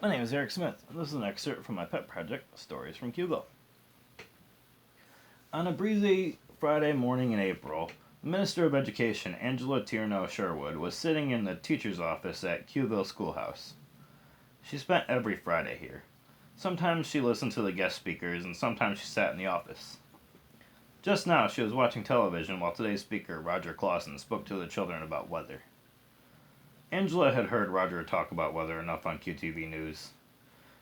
My name is Eric Smith, and this is an excerpt from my pet project, Stories from Q-Ville. On a breezy Friday morning in April, the Minister of Education, Angela Teirno-Sherwood, was sitting in the teacher's office at Q-Ville Schoolhouse. She spent every Friday here. Sometimes she listened to the guest speakers, and sometimes she sat in the office. Just now, she was watching television while today's speaker, Roger Clausen, spoke to the children about weather. Angela had heard Roger talk about weather enough on QTV News.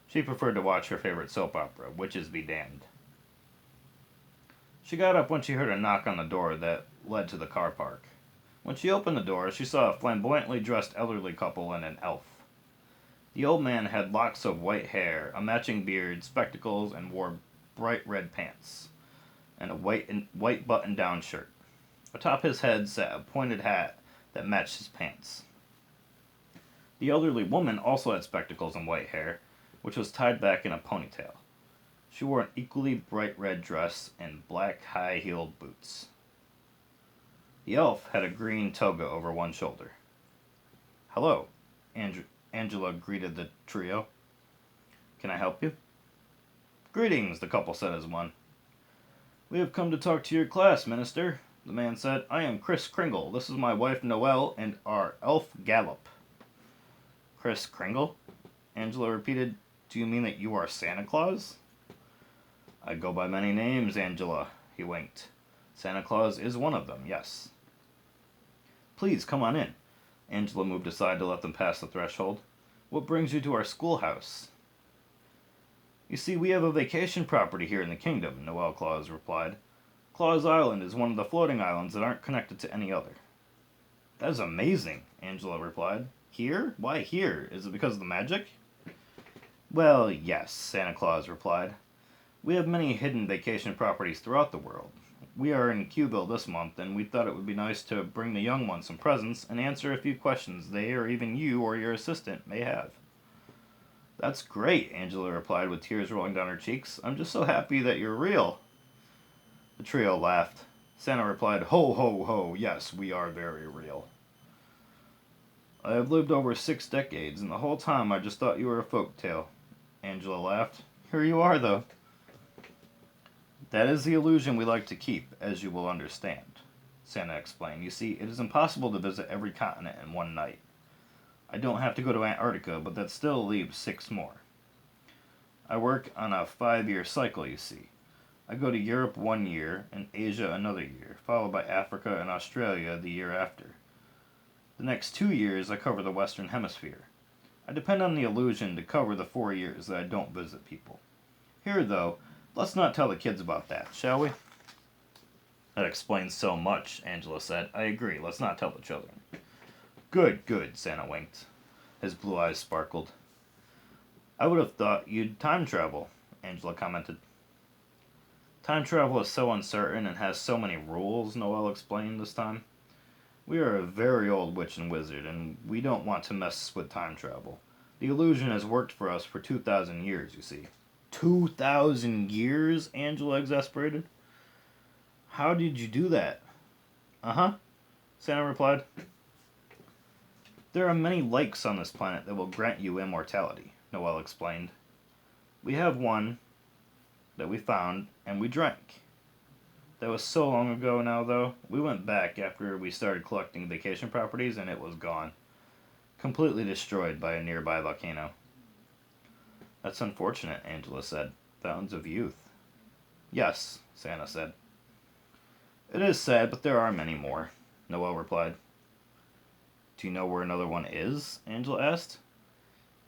She preferred to watch her favorite soap opera, Witches Be Damned. She got up when she heard a knock on the door that led to the car park. When she opened the door, she saw a flamboyantly dressed elderly couple and an elf. The old man had locks of white hair, a matching beard, spectacles, and wore bright red pants, and a white button-down shirt. Atop his head sat a pointed hat that matched his pants. The elderly woman also had spectacles and white hair, which was tied back in a ponytail. She wore an equally bright red dress and black high-heeled boots. The elf had a green toga over one shoulder. "Hello," Angela greeted the trio. "Can I help you?" "Greetings," the couple said as one. "We have come to talk to your class, Minister," the man said. "I am Kris Kringle. This is my wife Noelle and our elf Gallop." "Kris Kringle?" Angela repeated. "Do you mean that you are Santa Claus?" "I go by many names, Angela," he winked. "Santa Claus is one of them, yes." "Please, come on in." Angela moved aside to let them pass the threshold. "What brings you to our schoolhouse?" "You see, we have a vacation property here in the kingdom," Noelle Claus replied. "Claus Island is one of the floating islands that aren't connected to any other." "That is amazing," Angela replied. "Here? Why here? Is it because of the magic?" "Well, yes," Santa Claus replied. "We have many hidden vacation properties throughout the world. We are in Q-Ville this month, and we thought it would be nice to bring the young ones some presents and answer a few questions they or even you or your assistant may have." "That's great," Angela replied with tears rolling down her cheeks. "I'm just so happy that you're real." The trio laughed. Santa replied, "Ho, ho, ho, yes, we are very real. I have lived over 6 decades, and the whole time I just thought you were a folk tale." Angela laughed. "Here you are, though." "That is the illusion we like to keep, as you will understand," Santa explained. "You see, it is impossible to visit every continent in one night. I don't have to go to Antarctica, but that still leaves 6 more. I work on a 5-year cycle, you see. I go to Europe 1 year, and Asia another year, followed by Africa and Australia the year after. The next 2 years I cover the Western Hemisphere. I depend on the illusion to cover the 4 years that I don't visit people. Here, though, let's not tell the kids about that, shall we?" "That explains so much," Angela said. "I agree, let's not tell the children." "Good, good," Santa winked. His blue eyes sparkled. "I would have thought you'd time travel," Angela commented. "Time travel is so uncertain and has so many rules," Noelle explained this time. "We are a very old witch and wizard, and we don't want to mess with time travel. The illusion has worked for us for 2,000 years, you see." 2,000 years? Angela exasperated. "How did you do that?" "Uh-huh," Santa replied. "There are many lakes on this planet that will grant you immortality," Noelle explained. "We have one that we found, and we drank. That was so long ago now, though. We went back after we started collecting vacation properties, and it was gone. Completely destroyed by a nearby volcano." "That's unfortunate," Angela said. "Fountains of youth." "Yes," Santa said. "It is sad, but there are many more," Noelle replied. "Do you know where another one is?" Angela asked.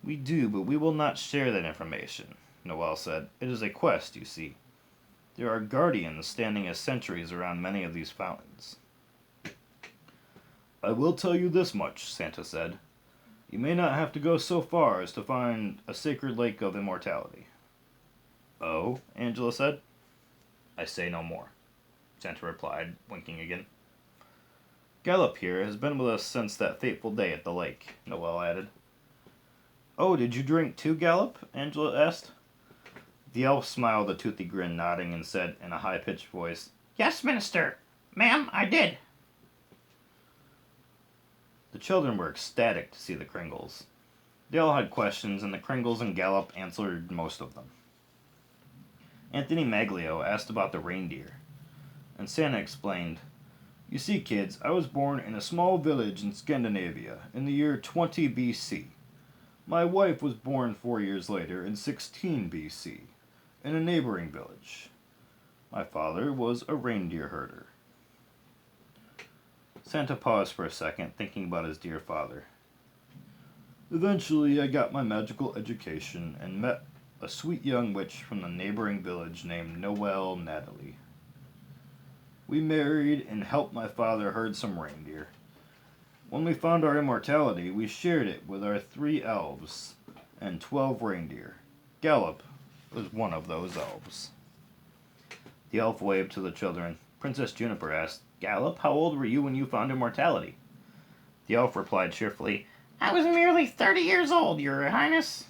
"We do, but we will not share that information," Noelle said. "It is a quest, you see. There are guardians standing as sentries around many of these fountains." "I will tell you this much," Santa said. "You may not have to go so far as to find a sacred lake of immortality." "Oh?" Angela said. "I say no more," Santa replied, winking again. "Gallop here has been with us since that fateful day at the lake," Noelle added. "Oh, did you drink too, Gallop?" Angela asked. The elf smiled a toothy grin, nodding, and said in a high-pitched voice, "Yes, Minister. Ma'am, I did." The children were ecstatic to see the Kringles. They all had questions, and the Kringles and Gallop answered most of them. Anthony Maglio asked about the reindeer, and Santa explained, "You see, kids, I was born in a small village in Scandinavia in the year 20 BC. My wife was born 4 years later in 16 BC in a neighboring village. My father was a reindeer herder." Santa paused for a second, thinking about his dear father. "Eventually, I got my magical education and met a sweet young witch from the neighboring village named Noelle Natalie. We married and helped my father herd some reindeer. When we found our immortality, we shared it with our 3 elves and 12 reindeer. Gallop was one of those elves." The elf waved to the children. Princess Juniper asked, "Gallop, how old were you when you found immortality?" The elf replied cheerfully, "I was merely 30 years old, your highness."